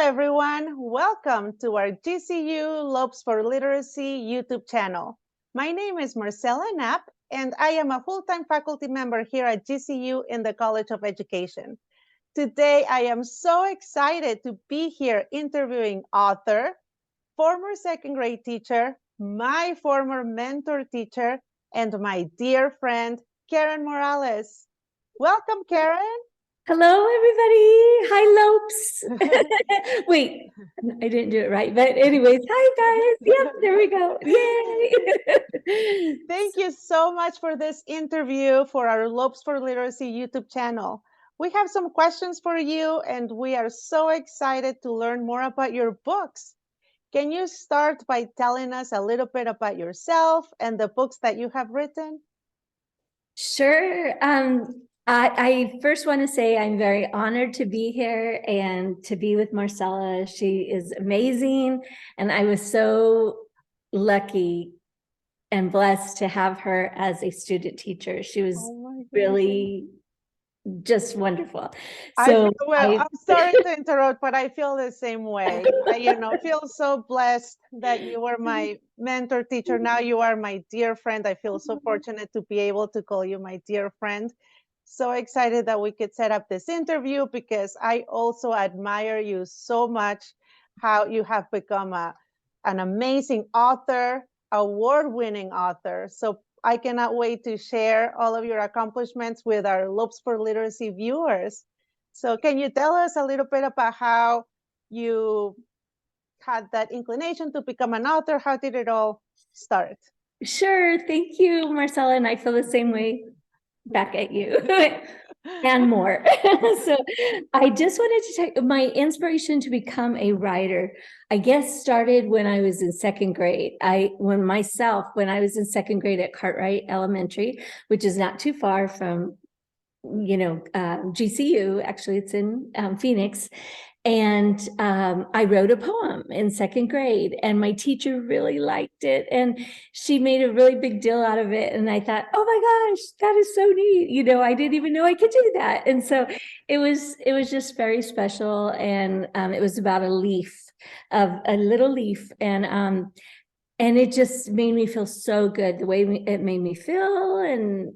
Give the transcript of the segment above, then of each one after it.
everyone. Welcome to our GCU Lopes for Literacy YouTube channel. My name is Marcella Knapp, and I am a full-time faculty member here at GCU in the College of Education. Today, I am so excited to be here interviewing author, former second grade teacher, my former mentor teacher, and my dear friend, Karen Morales. Welcome, Karen. Hello, everybody. Hi, Lopes. Wait, I didn't do it right. But anyways, hi, guys. Yep, there we go. Yay. Thank you so much for this interview for our Lopes for Literacy YouTube channel. We have some questions for you, and we are so excited to learn more about your books. Can you start by telling us a little bit about yourself and the books that you have written? Sure. I first want to say I'm very honored to be here and to be with Marcella. She is amazing. And I was so lucky and blessed to have her as a student teacher. She was really just wonderful. So I'm sorry to interrupt, but I feel the same way. I feel so blessed that you were my mentor teacher. Now you are my dear friend. I feel so fortunate to be able to call you my dear friend. So excited that we could set up this interview because I also admire you so much, how you have become an amazing author, award-winning author. So I cannot wait to share all of your accomplishments with our Lopes for Literacy viewers. So can you tell us a little bit about how you had that inclination to become an author? How did it all start? Sure. Thank you, Marcella. And I feel the same way back at you and more. So I just wanted to tell you, my inspiration to become a writer, I guess, started when I was in second grade. When I was in second grade at Cartwright Elementary, which is not too far from, GCU. Actually, it's in Phoenix. And I wrote a poem in second grade, and my teacher really liked it, and she made a really big deal out of it. And I thought, oh my gosh, that is so neat. I didn't even know I could do that. And so it was just very special. And it was about a little leaf. And it just made me feel so good, the way it made me feel, and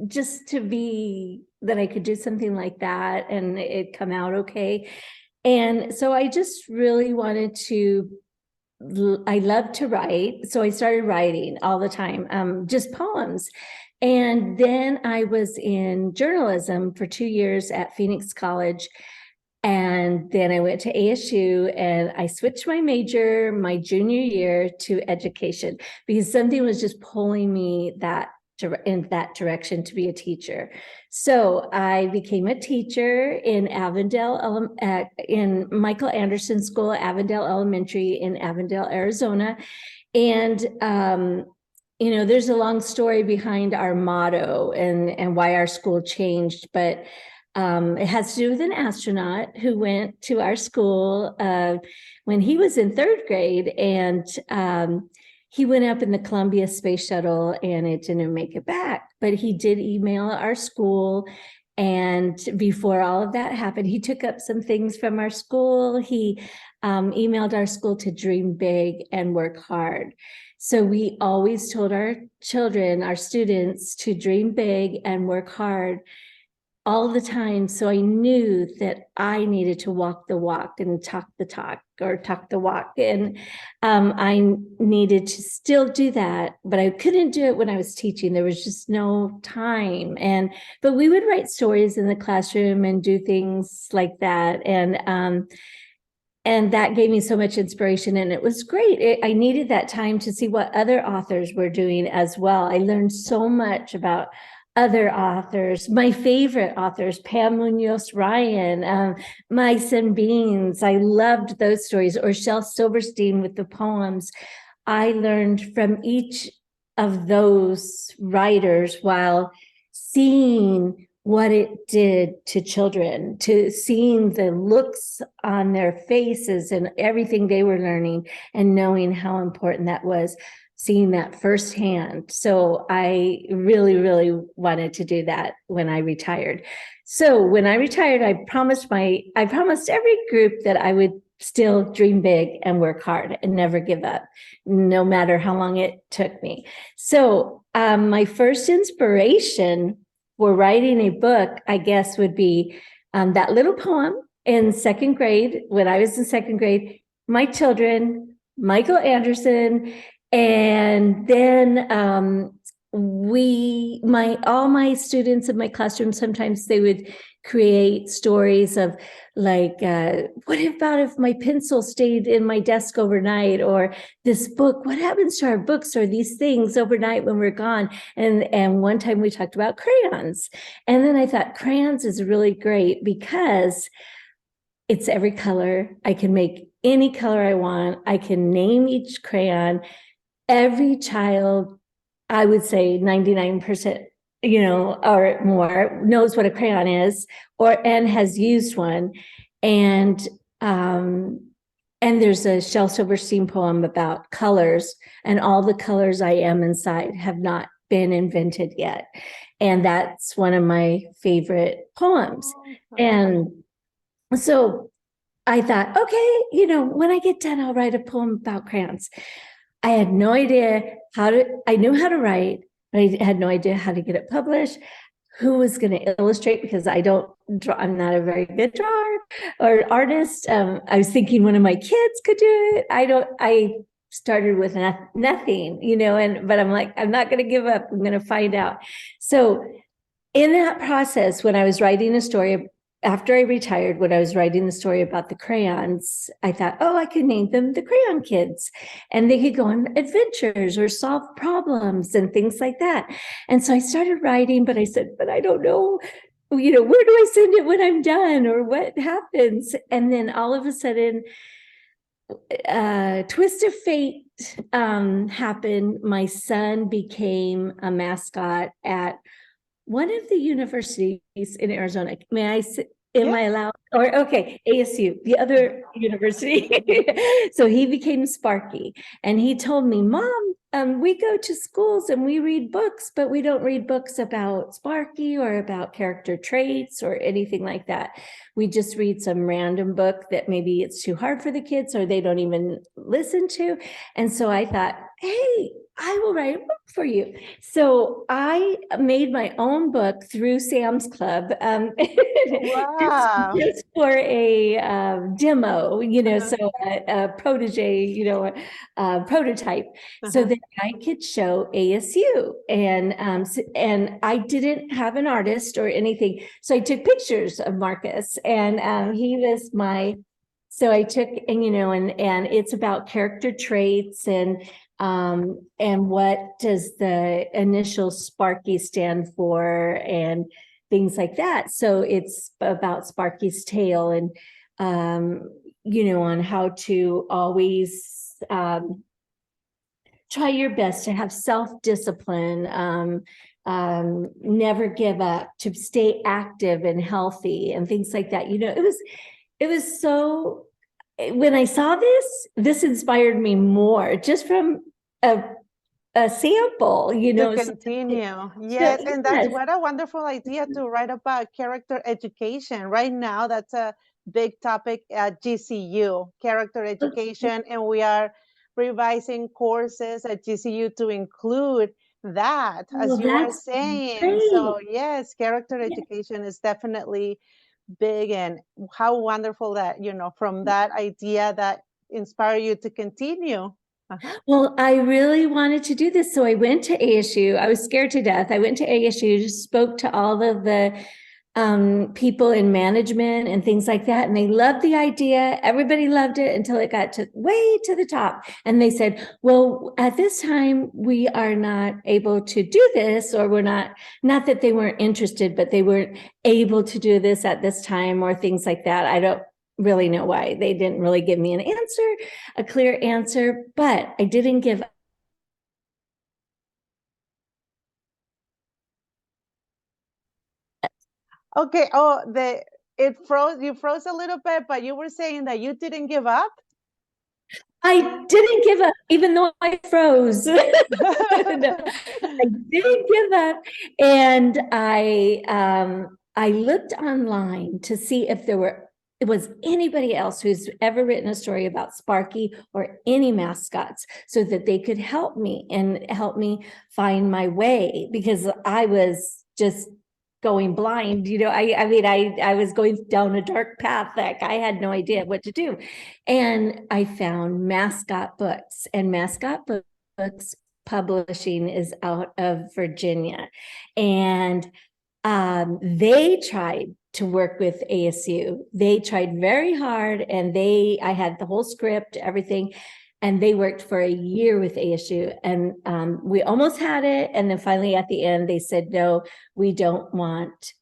just to be that I could do something like that and it come out okay. And so I just really wanted to, I love to write. So I started writing all the time, just poems. And then I was in journalism for 2 years at Phoenix College. And then I went to ASU and I switched my major my junior year to education because something was just pulling me in that direction to be a teacher. So I became a teacher in Avondale, in Michael Anderson School at Avondale Elementary in Avondale, Arizona. And there's a long story behind our motto and why our school changed, but it has to do with an astronaut who went to our school when he was in third grade, and he went up in the Columbia Space Shuttle and it didn't make it back, but he did email our school. And before all of that happened, he took up some things from our school. He emailed our school to dream big and work hard. So we always told our children, our students, to dream big and work hard all the time. So I knew that I needed to walk the walk and talk the talk, or talk the walk. And I needed to still do that, but I couldn't do it when I was teaching. There was just no time. But we would write stories in the classroom and do things like that. And that gave me so much inspiration, and it was great. I needed that time to see what other authors were doing as well. I learned so much about other authors, my favorite authors, Pam Munoz Ryan, Mice and Beans. I loved those stories, or Shel Silverstein with the poems. I learned from each of those writers while seeing what it did to children, to seeing the looks on their faces and everything they were learning, and knowing how important that was, seeing that firsthand. So I really, really wanted to do that when I retired. So when I retired, I promised every group that I would still dream big and work hard and never give up, no matter how long it took me. So my first inspiration for writing a book, I guess, would be that little poem in second grade. When I was in second grade, my children, Michael Anderson, and then all my students in my classroom, sometimes they would create stories of like, what about if my pencil stayed in my desk overnight, or this book, what happens to our books or these things overnight when we're gone? And one time we talked about crayons. And then I thought crayons is really great because it's every color. I can make any color I want. I can name each crayon. Every child, I would say 99%, or more, knows what a crayon is and has used one. And there's a Shel Silverstein poem about colors, and all the colors I am inside have not been invented yet. And that's one of my favorite poems. And so I thought, okay, when I get done, I'll write a poem about crayons. I had no idea I knew how to write, but I had no idea how to get it published, who was going to illustrate, because I don't draw. I'm not a very good drawer or artist. I was thinking one of my kids could do it. I started with nothing, but I'm like, I'm not going to give up. I'm going to find out. So in that process, when I was writing a story, after I retired, when I was writing the story about the crayons, I thought, I could name them the Crayon Kids, and they could go on adventures or solve problems and things like that. And so I started writing, but I said, but I don't know, where do I send it when I'm done, or what happens? And then all of a sudden, twist of fate happened. My son became a mascot at one of the universities in Arizona. Am I allowed? Or okay, ASU, the other university. So he became Sparky, and he told me, Mom, we go to schools and we read books, but we don't read books about Sparky or about character traits or anything like that. We just read some random book that maybe it's too hard for the kids or they don't even listen to. And so I thought, hey, I will write a book for you. So I made my own book through Sam's Club, Wow. just for a demo, so a protege, a prototype, so that I could show ASU. And I didn't have an artist or anything, so I took pictures of Marcus, and he was so I took, and it's about character traits and what does the initial Sparky stand for and things like that. So it's about Sparky's tail and, on how to always try your best to have self-discipline, never give up, to stay active and healthy and things like that. It was so, when I saw this inspired me more just from a sample, To continue. Yes. And that's yes. what a wonderful idea to write about character education. Right now, that's a big topic at GCU, character education. And we are revising courses at GCU to include that, as you were That's saying. great. So, yes, character education is definitely big. And how wonderful that, from that idea that inspired you to continue. Well, I really wanted to do this. So I went to ASU. I was scared to death. I went to ASU, spoke to all of the people in management and things like that. And they loved the idea. Everybody loved it until it got way to the top. And they said, well, at this time, we are not able to do this, or we're not that they weren't interested, but they weren't able to do this at this time, or things like that. I don't really know why. They didn't really give me a clear answer, but I didn't give up. Okay. You froze a little bit, but you were saying that you didn't give up. I didn't give up, even though I froze. No, I didn't give up. And I looked online to see if there was anybody else who's ever written a story about Sparky or any mascots, so that they could help me and help me find my way, because I was just going blind. I was going down a dark path that I had no idea what to do. And I found Mascot Books, and Mascot Books Publishing is out of Virginia. And they tried to work with ASU. They tried very hard, and I had the whole script, everything, and they worked for a year with ASU, and we almost had it. And then finally at the end, they said, no, we don't want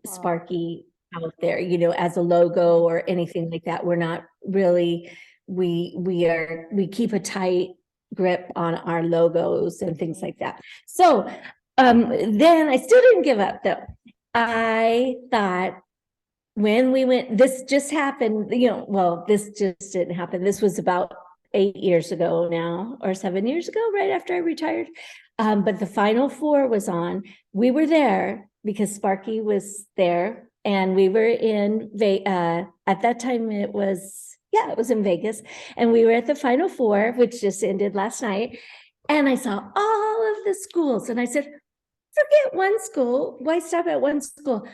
Sparky out there, as a logo or anything like that. We're not really, we keep a tight grip on our logos and things like that. So then I still didn't give up, though. I thought, when we went, this just happened, this just didn't happen. This was about 8 years ago now, or 7 years ago, right after I retired. But the Final Four was on. We were there because Sparky was there, and we were in at that time it was in Vegas, and we were at the Final Four, which just ended last night. And I saw all of the schools, and I said, forget one school. Why stop at one school?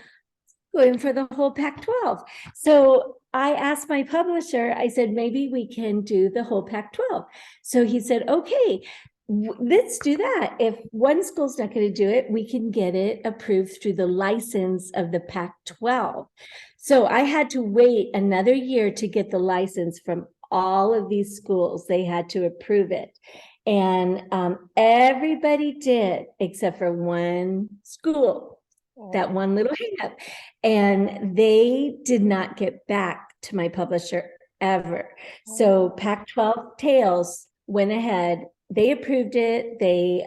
Going for the whole Pac-12. So I asked my publisher, I said, maybe we can do the whole Pac-12. So he said, okay, let's do that. If one school's not going to do it, we can get it approved through the license of the Pac-12. So I had to wait another year to get the license from all of these schools. They had to approve it. And everybody did, except for one school, that one little hang up. And they did not get back to my publisher ever. So Pac-12 Tales went ahead. They approved it. They,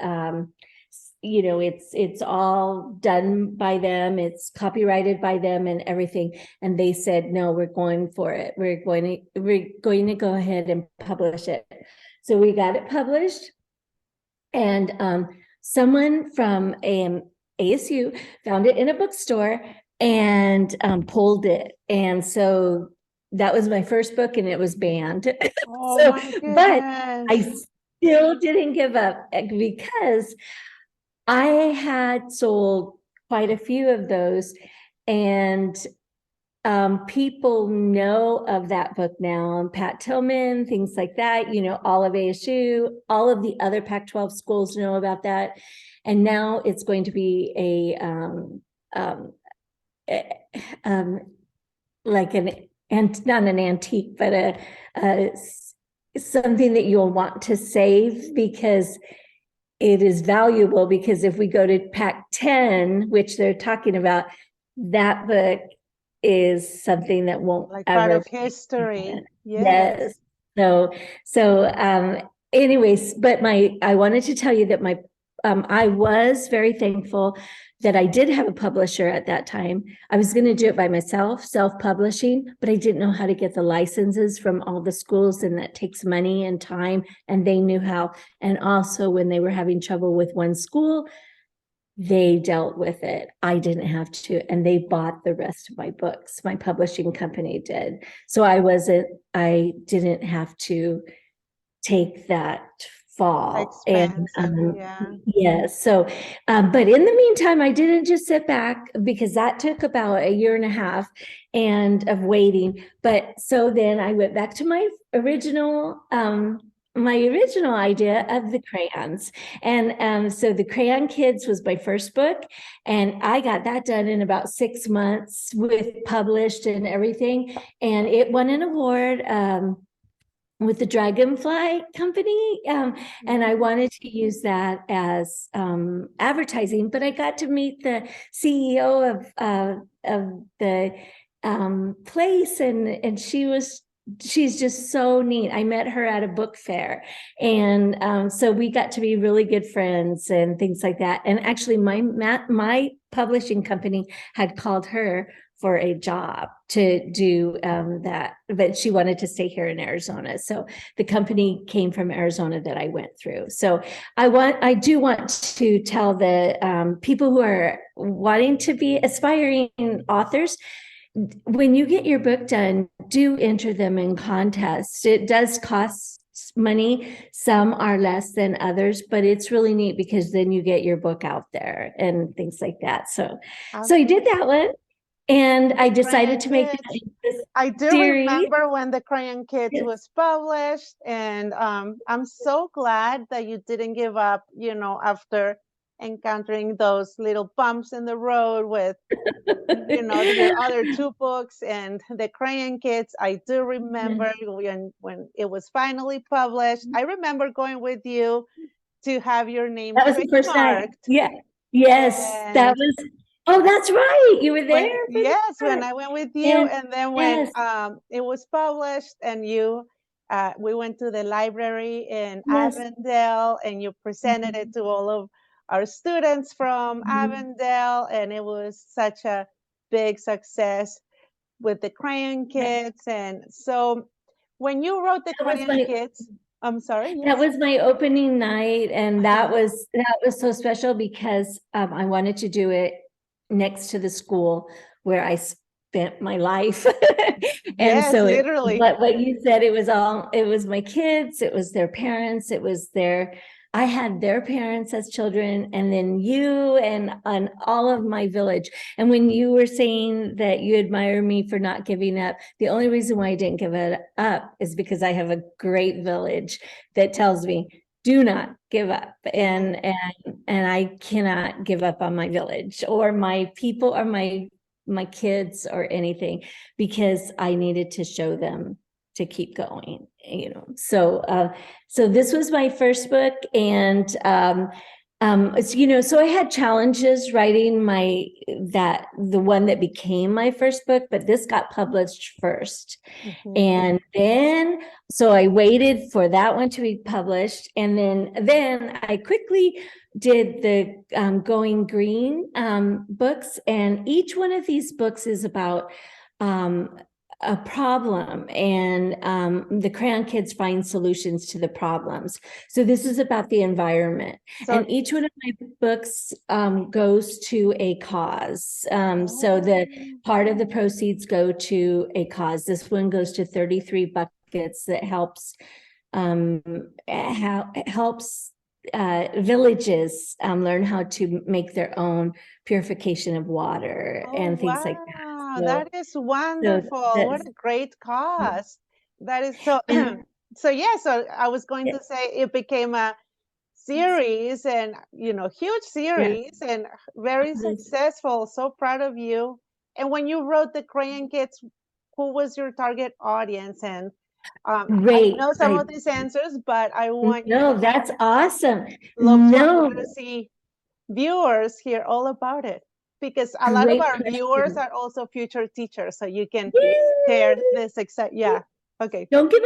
it's all done by them. It's copyrighted by them and everything. And they said, no, we're going for it. We're going to go ahead and publish it. So we got it published, and someone from ASU found it in a bookstore and pulled it. And so that was my first book, and it was banned. But I still didn't give up, because I had sold quite a few of those, and people know of that book now, and Pat Tillman, things like that, all of ASU, all of the other Pac-12 schools know about that. And now it's going to be not an antique, but something that you'll want to save, because it is valuable. Because if we go to Pac-10, which they're talking about, that book is something that won't part of history. Yes. So anyways, but I wanted to tell you that I was very thankful that I did have a publisher at that time. I was going to do it by myself, self-publishing, but I didn't know how to get the licenses from all the schools, and that takes money and time, and they knew how. And also, when they were having trouble with one school, they dealt with it. I didn't have to, and they bought the rest of my books. My publishing company did. So I didn't have to take that fall. Yes. So, but in the meantime, I didn't just sit back, because that took about a year and a half of waiting. But so then I went back to my original idea of the crayons. And so the Crayon Kids was my first book, and I got that done in about 6 months, with published and everything. And it won an award with the Dragonfly Company. And I wanted to use that as advertising, but I got to meet the CEO of the place, and she's just so neat. I met her at a book fair, and so we got to be really good friends and things like that. And actually, my publishing company had called her for a job to do that, but she wanted to stay here in Arizona. So the company came from Arizona that I went through. So I do want to tell the people who are wanting to be aspiring authors, when you get your book done, do enter them in contests. It does cost money. Some are less than others, but it's really neat because then you get your book out there and things like that. So I did that one, and I decided to make that this I do series. remember when the Crayon Kids was published, and I'm so glad that you didn't give up, after encountering those little bumps in the road with your other two books and the Crayon Kids. I do remember when it was finally published. I remember going with you to have your name That was the first night. trademarked. Yeah. Yes, that was. Oh, that's right. You were there. When I went with you, and then when it was published, and we went to the library in Avondale, and you presented it to all of our students from Avondale, and it was such a big success with the Crayon Kids. And so when you wrote the Crayon Kids, I'm sorry. Yes. That was my opening night, and that was so special because I wanted to do it next to the school where I spent my life. And yes, so literally. What you said, it was my kids, it was their parents, I had their parents as children, and then you and all of my village. And when you were saying that you admire me for not giving up, the only reason why I didn't give it up is because I have a great village that tells me, do not give up. And I cannot give up on my village or my people or my kids or anything, because I needed to show them to keep going, So this was my first book, and so I had challenges writing the one that became my first book, but this got published first. And then, so I waited for that one to be published. And then I quickly did the Going Green books. And each one of these books is about a problem, and the Crayon Kids find solutions to the problems. So this is about the environment, and each one of my books goes to a cause. So the part of the proceeds go to a cause. This one goes to 33 Buckets that helps villages learn how to make their own purification of water and things like that. So, that is wonderful. What a great cause. That is so. So I was going to say it became a series, and huge series, and very successful. So proud of you. And when you wrote the Crayon Kids, who was your target audience? And I know some of these answers, but I want you. No, that's awesome. To see viewers hear all about it, because a lot of our viewers are also future teachers, so you can share this. Okay. Don't give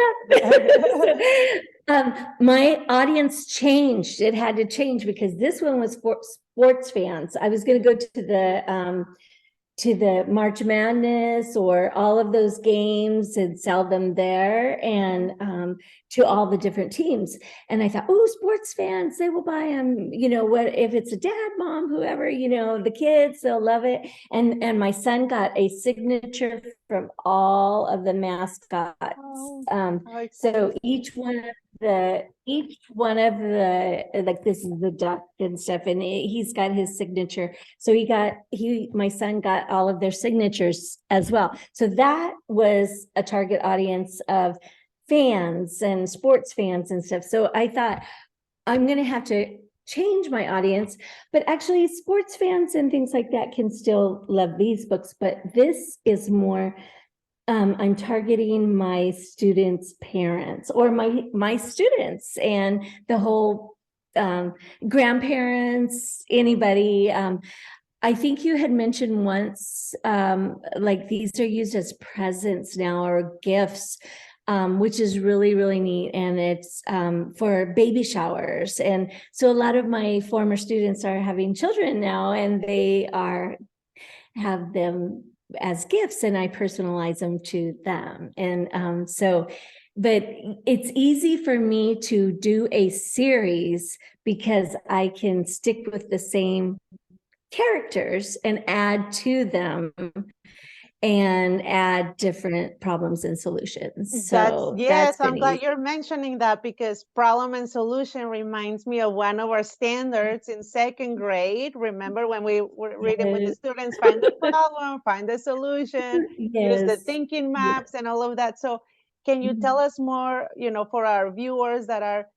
up. My audience changed. It had to change because this one was for sports fans. I was going to go to the March Madness or all of those games and sell them there, and to all the different teams. And I thought, oh, sports fans, they will buy them. What if it's a dad, mom, whoever, the kids, they'll love it. And my son got a signature from all of the mascots. So each one of the like, this is the duck and stuff, and he's got his signature. So my son got all of their signatures as well. So that was a target audience of fans and sports fans and stuff. So I thought, I'm going to have to change my audience, but actually sports fans and things like that can still love these books. But this is more, I'm targeting my students' parents, or my students, and the whole grandparents, anybody. I think you had mentioned once, like these are used as presents now, or gifts, which is really, really neat. And it's for baby showers. And so a lot of my former students are having children now, and they have them as gifts, and I personalize them to them. And but it's easy for me to do a series because I can stick with the same characters and add to them and add different problems and solutions. So Yes, that's I'm been glad easy. you're mentioning that, because problem and solution reminds me of one of our standards in second grade. Remember when we were reading with the Yes. students, find the problem, find the solution, use the Yes. thinking Yes. maps and all of that. So can you tell us more, for our viewers that are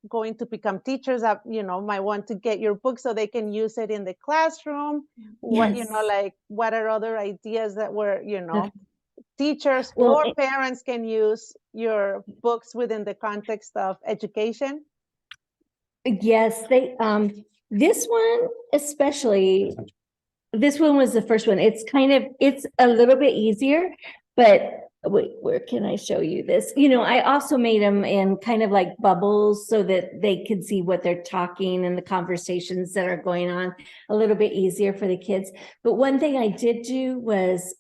going to become teachers that, might want to get your book so they can use it in the classroom? What, Yes. like what are other ideas that were, Okay. teachers Well, or parents can use your books within the context of education? yes, this one especially, this one was the first one. It's a little bit easier, but wait, where can I show you this? I also made them in kind of like bubbles so that they could see what they're talking and the conversations that are going on, a little bit easier for the kids. But one thing I did do was,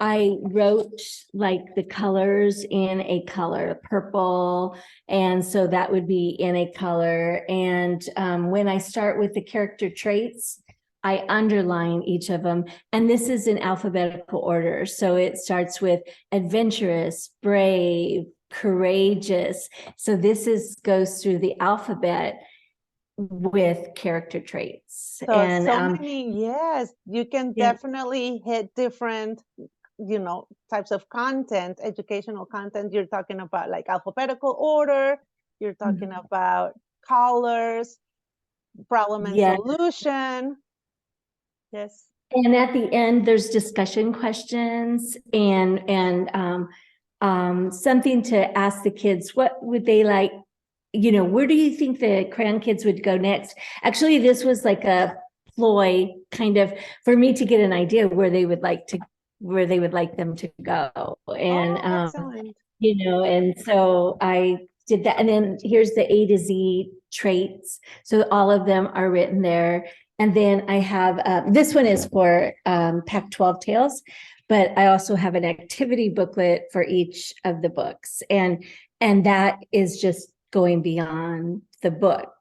I wrote like the colors in a color, purple, and so that would be in a color. And when I start with the character traits, I underline each of them, and this is in alphabetical order. So it starts with adventurous, brave, courageous. So this goes through the alphabet with character traits. So And many, yes, you can yeah, definitely hit different, types of content, educational content. You're talking about like alphabetical order, you're talking about colors, problem and yeah. solution. Yes. And at the end, there's discussion questions and something to ask the kids. What would they like? Where do you think the crayon kids would go next? Actually, this was like a ploy kind of for me to get an idea where they would like them to go. And Oh, excellent. and so I did that. And then here's the A to Z traits. So all of them are written there. And then I have, this one is for Pac-12 Tales, but I also have an activity booklet for each of the books. And that is just going beyond the book,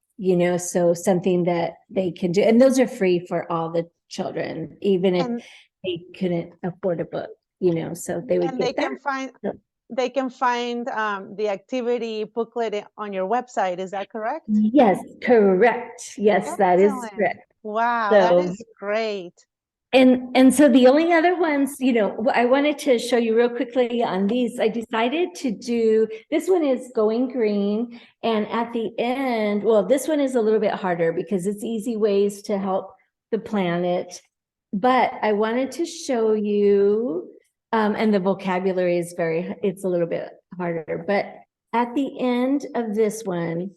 so something that they can do. And those are free for all the children, even if And they couldn't afford a book, so they would and they get that. can find the activity booklet on your website. Is that correct? Yes, correct. Yes, that is Excellent. correct. Wow, that So, is great. and so the only other ones, I wanted to show you real quickly on these. I decided to do, this one is Going Green. And at the end, well, this one is a little bit harder because it's easy ways to help the planet. But I wanted to show you, and the vocabulary is it's a little bit harder. But at the end of this one,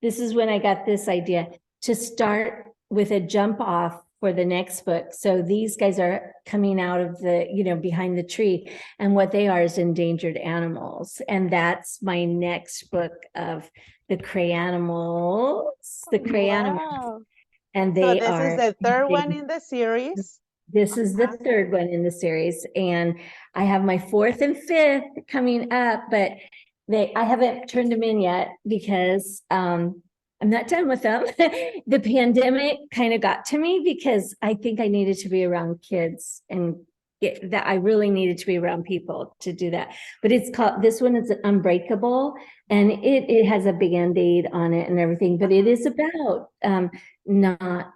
this is when I got this idea to start with a jump off for the next book. So these guys are coming out of the, behind the tree, and what they are is endangered animals. And that's my next book of the Crayonimals, Wow. and So they this is are the third one in the series. this is the Uh-huh. third one in the series, and I have my fourth and fifth coming up, but I haven't turned them in yet because I'm not done with them. The pandemic kind of got to me because I think I needed to be around kids and that I really needed to be around people to do that. But this one is Unbreakable, and it has a Band-Aid on it and everything, but it is about not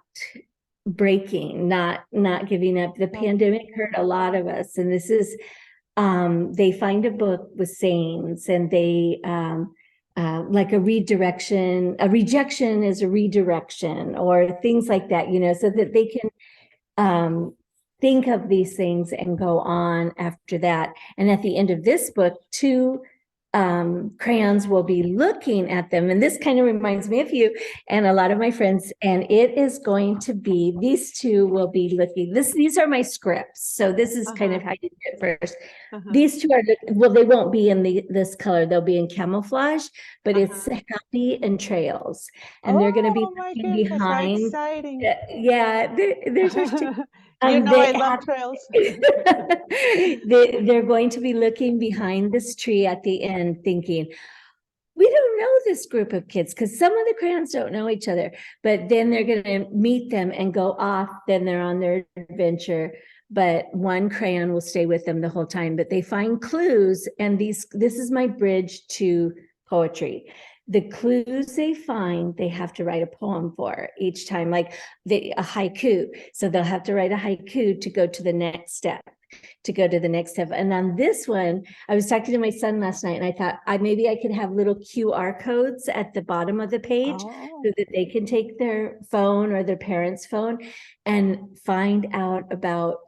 breaking, not giving up. The pandemic hurt a lot of us, and this is they find a book with sayings, and they like a rejection is a redirection, or things like that, so that they can think of these things and go on after that. And at the end of this book, two crayons will be looking at them. And this kind of reminds me of you and a lot of my friends. And it is going to be, these two will be looking, these are my scripts. So this is kind of how you do it first. These two are, well, they won't be in this color. They'll be in camouflage, but it's Happy and Trails. And they're going to be Oh my looking goodness, how behind. exciting. Yeah, they're just You know, I They love have, trails. they're going to be looking behind this tree at the end thinking, we don't know this group of kids because some of the crayons don't know each other, but then they're going to meet them and go off. Then they're on their adventure, but one crayon will stay with them the whole time. But they find clues, and this is my bridge to poetry. The clues they find, they have to write a poem for each time, like a haiku. So they'll have to write a haiku to go to the next step. And on this one, I was talking to my son last night, and I thought maybe I could have little QR codes at the bottom of the page so that they can take their phone or their parents' phone and find out about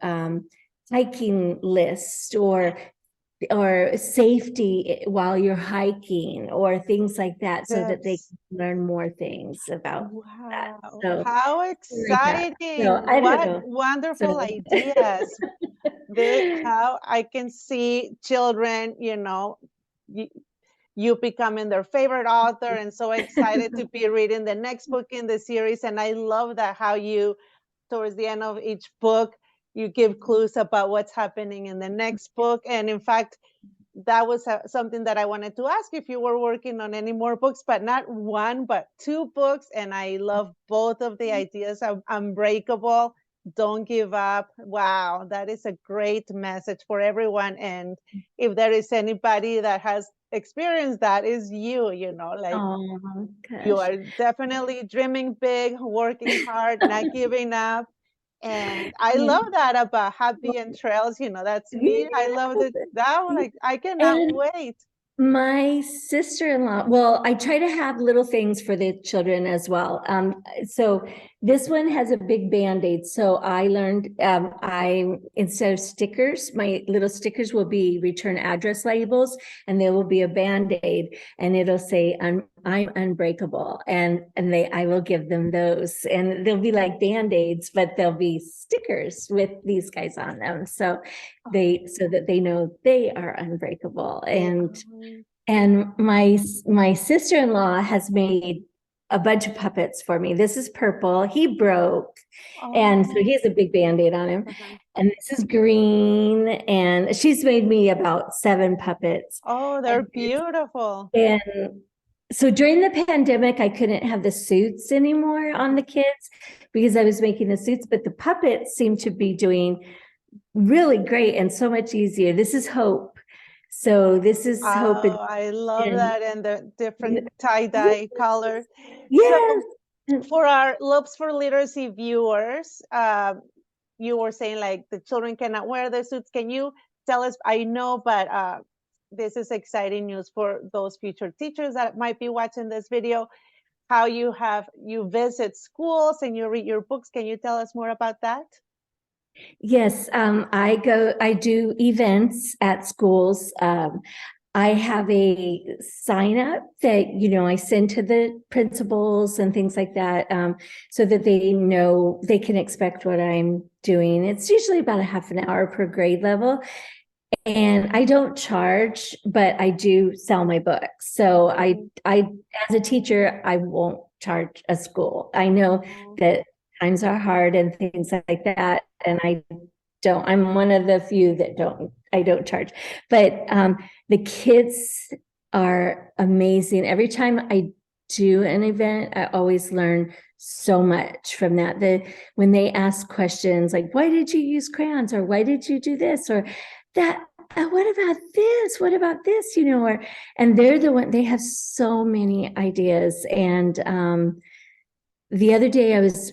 hiking lists or safety while you're hiking or things like that, so that they can learn more things about that. Wow, So how like that. exciting. So I don't What know. wonderful So ideas. How I can see children, you, you becoming their favorite author and so excited to be reading the next book in the series. And I love that how you, towards the end of each book, you give clues about what's happening in the next book. And in fact, that was something that I wanted to ask if you were working on any more books, but not one, but two books. And I love both of the ideas of Unbreakable, Don't Give Up. Wow, that is a great message for everyone. And if there is anybody that has experienced that, is like oh you gosh. are definitely dreaming big, working hard, not giving up. And I Yeah. love that about Happy and Trails. That's me. I love that one. Like, I cannot And wait. my sister-in-law, well, I try to have little things for the children as well. So this one has a big Band-Aid. So I learned, instead of stickers, my little stickers will be return address labels, and there will be a Band-Aid, and it'll say, I'm unbreakable. And I will give them those, and they'll be like Band-Aids, but they'll be stickers with these guys on them. So that they know they are unbreakable. And my sister-in-law has made a bunch of puppets for me. This is purple. He broke, and so he has a big Band-Aid on him. And this is green, and she's made me about 7 puppets. Oh, they're beautiful. And so during the pandemic, I couldn't have the suits anymore on the kids because I was making the suits, but the puppets seem to be doing really great and so much easier. This is Hope. So this is Hope. Oh, I love that, and the different tie-dye color. So Yes. for our Loops for Literacy viewers, you were saying like the children cannot wear the suits. Can you tell us? I know, but this is exciting news for those future teachers that might be watching this video. How you visit schools and you read your books. Can you tell us more about that? Yes, I do events at schools. I have a sign up that, I send to the principals and things like that, so that they know they can expect what I'm doing. It's usually about a half an hour per grade level. And I don't charge, but I do sell my books. So I, as a teacher, I won't charge a school. I know that times are hard and things like that. And I'm one of the few that I don't charge, but the kids are amazing. Every time I do an event, I always learn so much from that. When they ask questions like, why did you use crayons? Or why did you do this? Or that, what about this? What about this? And they're the one, they have so many ideas. And the other day I was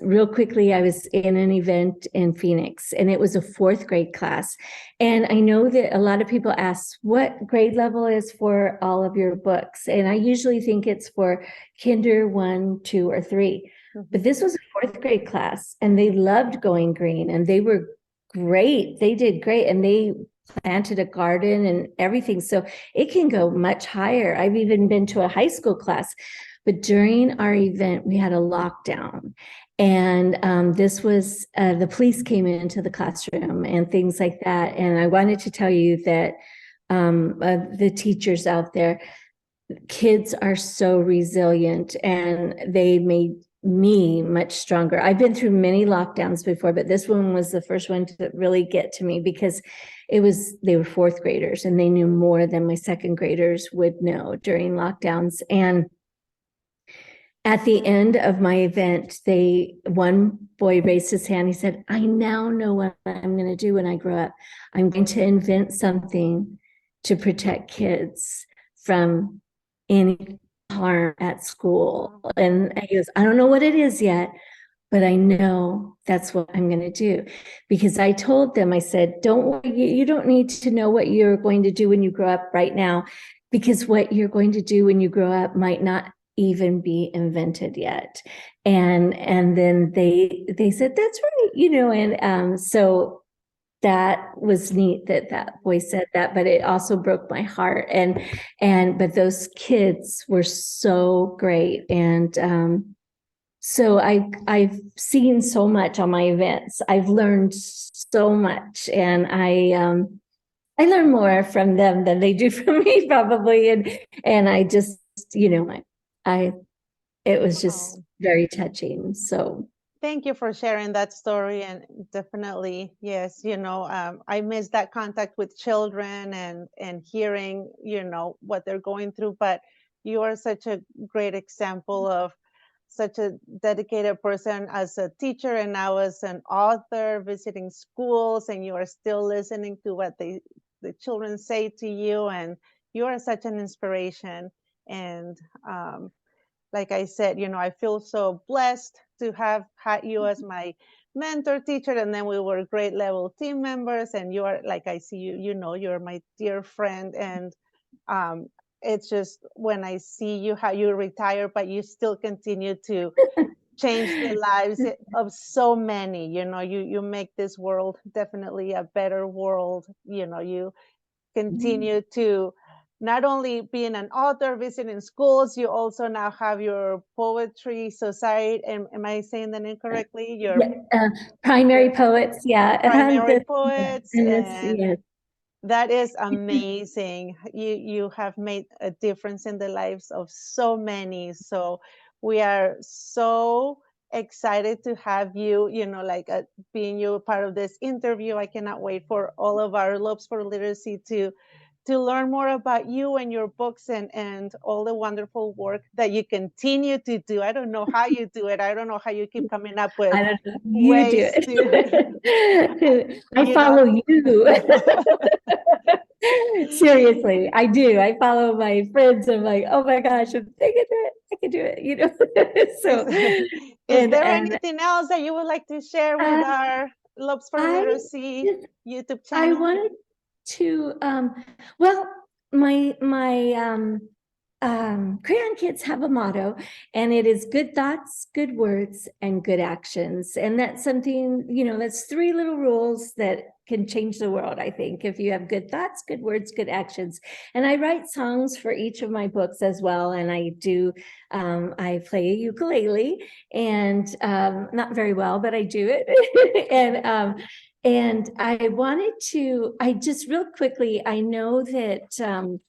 in an event in Phoenix, and it was a 4th grade class. And I know that a lot of people ask what grade level is for all of your books. And I usually think it's for kinder 1, 2, or 3. But this was a 4th grade class, and they loved Going Green, and they were great. They did great, and they planted a garden and everything. So it can go much higher. I've even been to a high school class. But during our event, we had a lockdown, and this was the police came into the classroom and things like that. And I wanted to tell you that the teachers out there, kids are so resilient, and they made me much stronger. I've been through many lockdowns before, but this one was the first one to really get to me because they were fourth graders and they knew more than my second graders would know during lockdowns. And at the end of my event, one boy raised his hand. He said, I now know what I'm going to do when I grow up. I'm going to invent something to protect kids from any harm at school. And he goes, I don't know what it is yet, but I know that's what I'm going to do. Because I told them, I said, don't worry, you don't need to know what you're going to do when you grow up right now, because what you're going to do when you grow up might not even be invented yet. And then they said, that's right, and so that was neat that boy said that, but it also broke my heart. But those kids were so great. And so I've seen so much on my events. I've learned so much, and I learn more from them than they do from me, probably. And I just, it was just very touching. So thank you for sharing that story. And definitely, yes, I miss that contact with children and hearing, what they're going through. But you are such a great example of such a dedicated person as a teacher and now as an author, visiting schools, and you are still listening to what the children say to you, and you are such an inspiration. And like I said, I feel so blessed to have had you as my mentor teacher, and then we were grade level team members, and you are, like I see you, you're my dear friend. And it's just when I see you, how you retire, but you still continue to change the lives of so many. You make this world definitely a better world. You continue to not only being an author, visiting schools, you also now have your poetry society. Am I saying that incorrectly? Your primary poets, yeah. primary poets, And and that is amazing. You have made a difference in the lives of so many. So we are so excited to have you, like being you part of this interview. I cannot wait for all of our Lobes for Literacy to learn more about you and your books and all the wonderful work that you continue to do. I don't know how you do it. I don't know how you keep coming up with I don't know, you do ways it. I follow you. Seriously, I do. I follow my friends. I'm like, oh my gosh, if they can do it, I can do it. So, is there anything else that you would like to share with our Lobes for Literacy YouTube channel? I wanted to, well, my Crayon Kids have a motto, and it is good thoughts, good words, and good actions. And that's something, that's 3 little rules that can change the world, I think, if you have good thoughts, good words, good actions. And I write songs for each of my books as well. And I do, I play a ukulele, and not very well, but I do it. And I wanted to, real quickly, I know that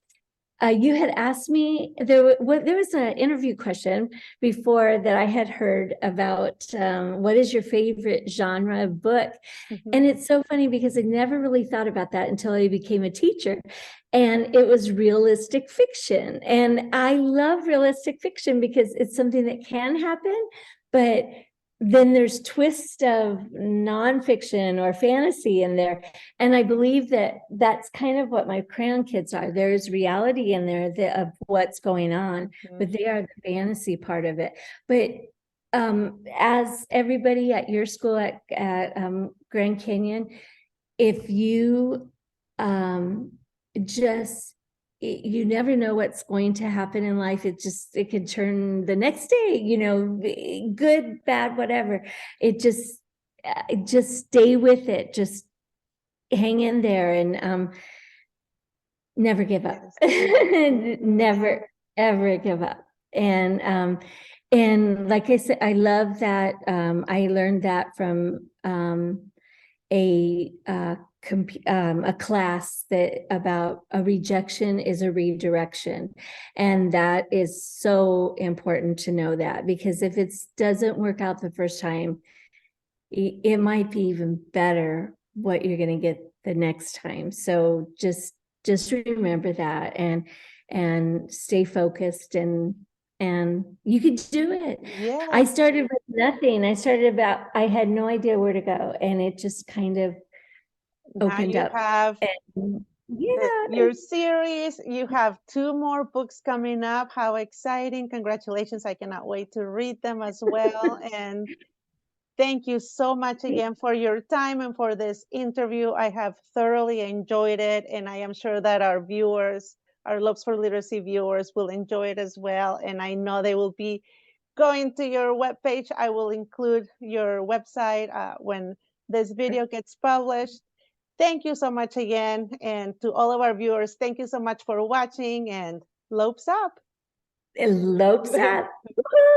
you had asked me, there was an interview question before that I had heard about what is your favorite genre of book? And it's so funny because I never really thought about that until I became a teacher. And it was realistic fiction. And I love realistic fiction because it's something that can happen, but then there's twists of nonfiction or fantasy in there. And I believe that that's kind of what my Crayon Kids are. There's reality in there of what's going on, but they are the fantasy part of it. But as everybody at your school at Grand Canyon, if you you never know what's going to happen in life. It could turn the next day, good, bad, whatever. Just stay with it. Just hang in there and never give up. Never, ever give up. And like I said, I love that. I learned that from a a class that about a rejection is a redirection. And that is so important to know that, because if it doesn't work out the first time, it might be even better what you're going to get the next time. So just remember that and stay focused, and you could do it. Yeah. I started with nothing. I had no idea where to go, and it just kind of opened up. Have Yeah, your series. You have 2 more books coming up. How exciting. Congratulations. I cannot wait to read them as well. And thank you so much again for your time and for this interview. I have thoroughly enjoyed it, and I am sure that our viewers, our Lobes for Literacy viewers, will enjoy it as well. And I know they will be going to your webpage. I will include your website when this video gets published. Thank you so much again. And to all of our viewers, thank you so much for watching, and Lopes up. Lopes up.